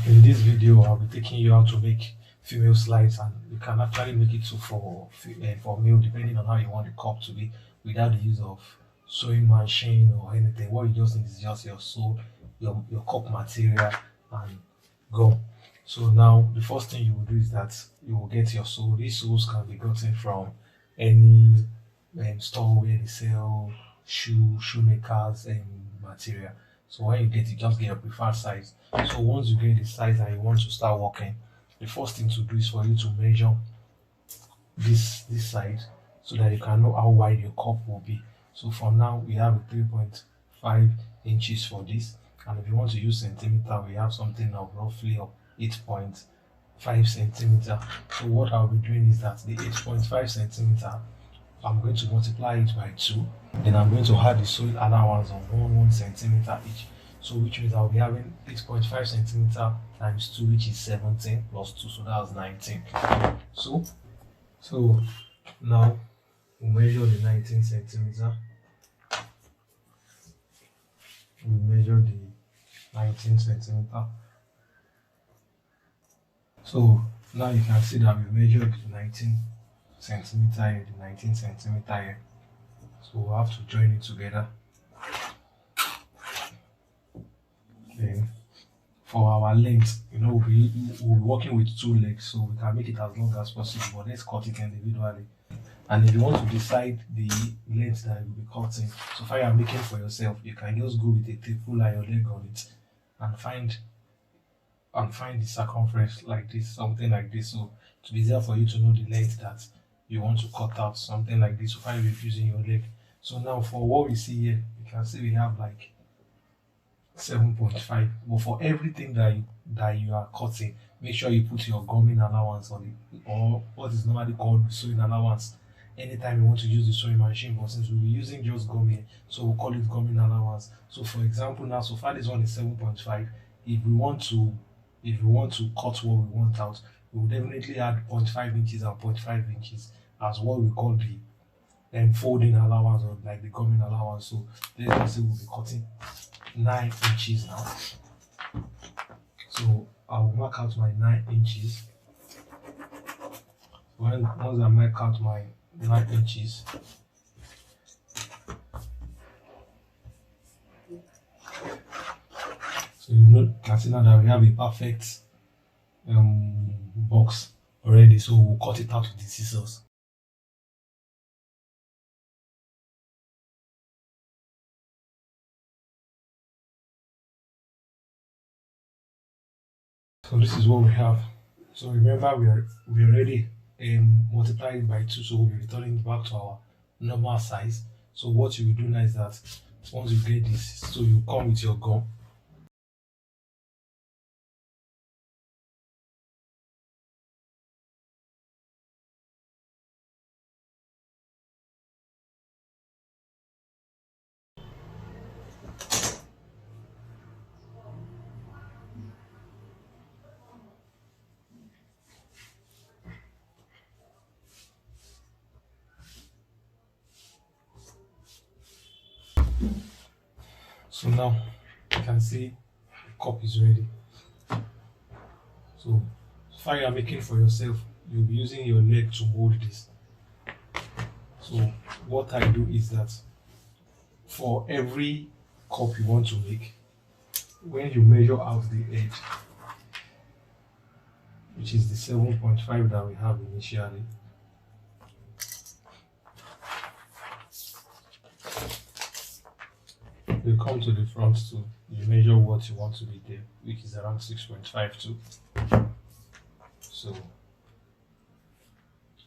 In this video, I'll be taking you how to make female slides, and you can actually make it too for male depending on how you want the cup to be without the use of sewing machine or anything. What you just need is just your sew, your cup material and gum. So now the first thing you will do is that you will get your sew. These sews can be gotten from any store where they sell shoemakers and material. So when you get it, just get your preferred size. So once you get the size and you want to start working, the first thing to do is for you to measure this side so that you can know how wide your cup will be. So for now we have a 3.5 inches for this, and if you want to use centimeter, we have something of roughly of 8.5 centimeter. So what I'll be doing is that the 8.5 centimeter, I'm going to multiply it by 2. Then I'm going to add the sewing allowance of 1 centimeter each. So which means I'll be having 8.5 centimeter times 2, which is 17 plus 2, so that's 19. So now we measure the 19 centimeter. We measure the 19 centimeter. So now you can see that we measured the 19 centimeter here, the 19 centimeter here. So we'll have to join it together. Then for our length, we're working with 2 legs, so we can make it as long as possible, but let's cut it individually. And if you want to decide the length that you'll be cutting, so far you're making for yourself, you can just go with a tape, pull your leg on it, and find the circumference like this, something like this. So to be easier for you to know the length that you want to cut out, something like this, so far you're using your leg. So now for what we see here, you can see we have like 7.5. But for everything that you are cutting, make sure you put your gumming allowance on it, or what is normally called sewing allowance, anytime you want to use the sewing machine. But since we'll be using just gumming, so we'll call it gumming allowance. So for example, now so far this one is 7.5. If we want to cut what we want out, we will definitely add 0.5 inches and 0.5 inches as what we call the folding allowance, or like the gumming allowance. So let's say we'll be cutting 9 inches now. So I'll mark out my 9 inches. Once I mark out my 9 inches, so you can see now that we have a perfect box already. So we'll cut it out with the scissors. So this is what we have. So remember, we already multiplied it by 2, so we'll be returning it back to our normal size. So what you will do now is that once you get this, so you come with your gum. So now you can see the cup is ready. So far you are making for yourself, you'll be using your leg to mold this. So what I do is that for every cup you want to make, when you measure out the edge, which is the 7.5 that we have initially, you come to the front too, you measure what you want to be there, which is around 6.52. So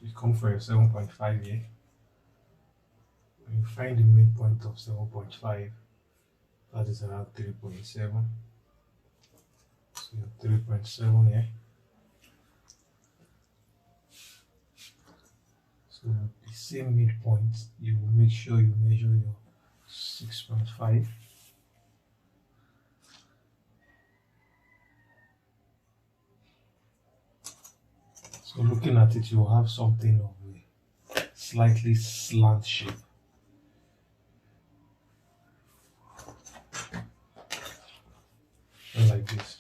you come for your 7.5 here, and you find the midpoint of 7.5, that is around 3.7. So you have 3.7 here. So the same midpoint, you will make sure you measure your 6.5. So looking at it, you will have something of a slightly slant shape. Like this.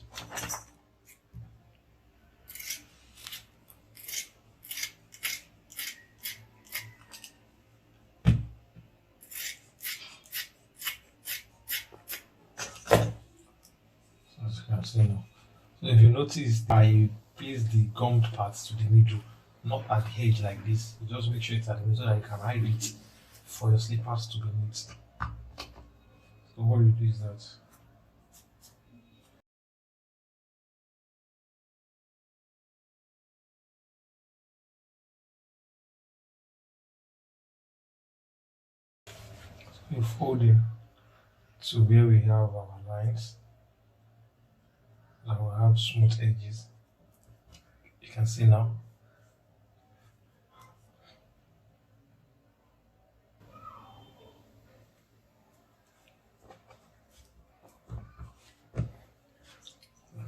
see now. So if you notice, I place the gummed parts to the middle, not at the edge like this. You just make sure it's at the middle so that you can hide it for your slippers to be neat. So what you do is that you fold in to where we have our lines and we have smooth edges. You can see now.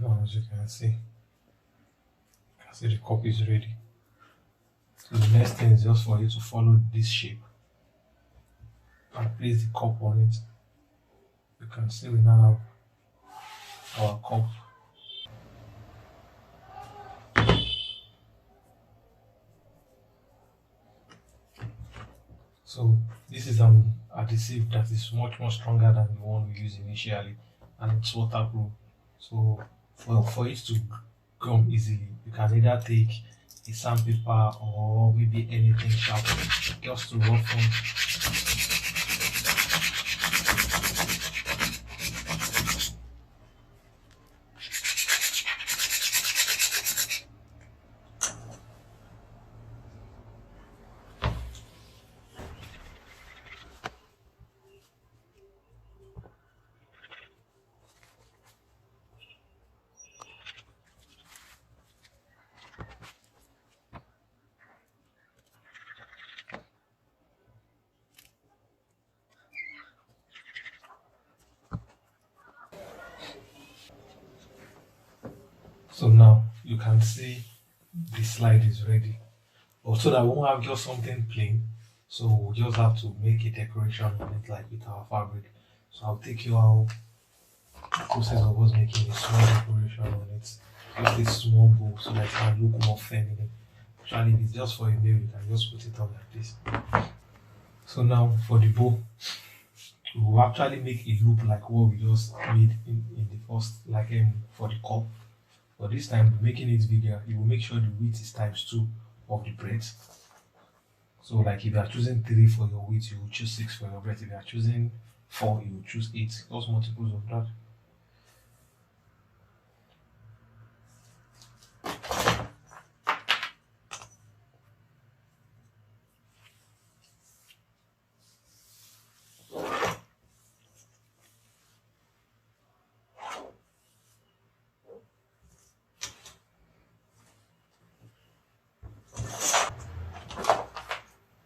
Now as you can see the cup is ready. So the next thing is just for you to follow this shape and place the cup on it. You can see we now have our cup. So this is an adhesive that is much more stronger than the one we used initially, and it's waterproof. So for it to gum easily, you can either take a sandpaper or maybe anything sharp just to roughen. So now you can see the slide is ready. But so that we won't have just something plain, so we'll just have to make a decoration on it like with our fabric. So I'll take you out the process of us making a small decoration on it. Just a small bow so that it can look more feminine. Actually, if it's just for a meal, you can just put it on like this. So now for the bow, we'll actually make a loop like what we just made in the first, like for the cup. But this time, making it bigger, you will make sure the width is times 2 of the breadth. So, like if you are choosing 3 for your width, you will choose 6 for your breadth. If you are choosing 4, you will choose 8. Just multiples of that.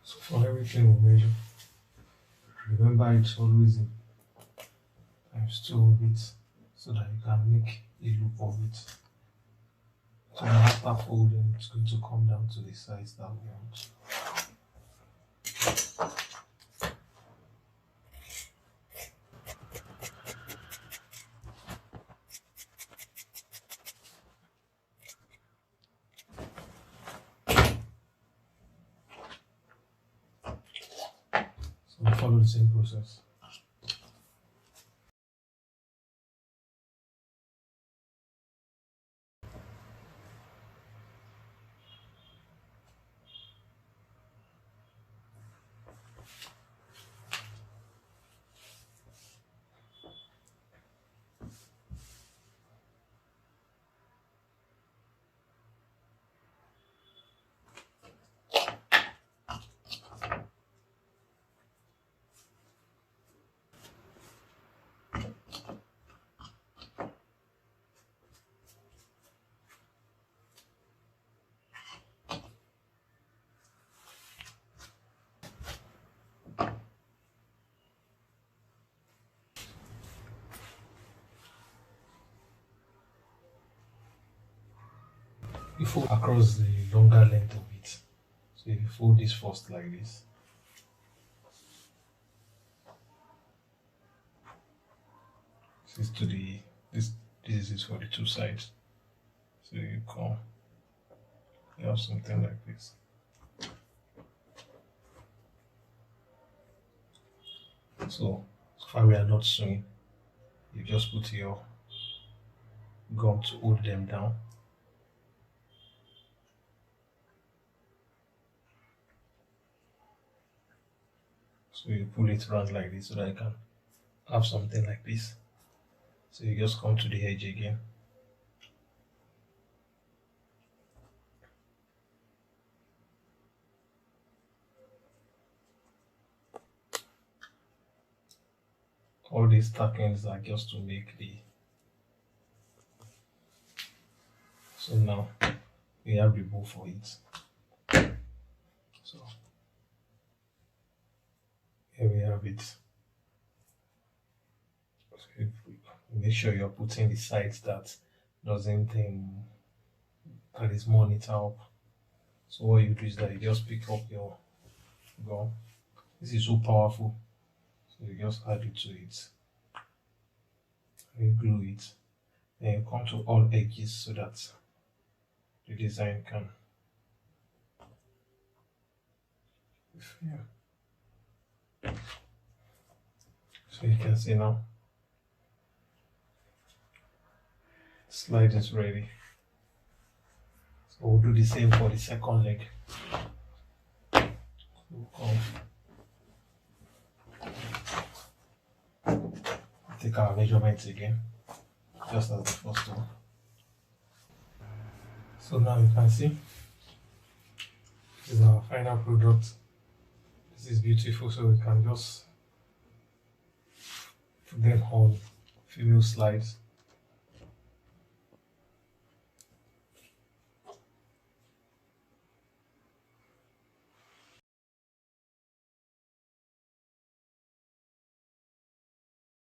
So, for everything we measure, remember it's always in times 2 of it so that you can make a loop of it. So after folding, it's going to come down to the size that we want. So we follow the same process. You fold across the longer length of it. So if you fold this first like this, this is to the this is it for the 2 sides. So you come, you have something like this. So far we are not sewing. You just put your gum to hold them down. So you pull it around like this so that you can have something like this. So you just come to the edge again. All these tackings are just to make the. So now we have the bow for it. So here we have it. So make sure you're putting the sides that doesn't that is monitor up. So what you do is that you just pick up your gum. This is so powerful. So you just add it to it. And you glue it. Then you come to all edges so that the design can. Yeah. So you can see now. Slide is ready. So we'll do the same for the second leg. We'll take our measurements again, just as the first one. So now you can see this is our final product. This is beautiful, so we can just put them on female slides.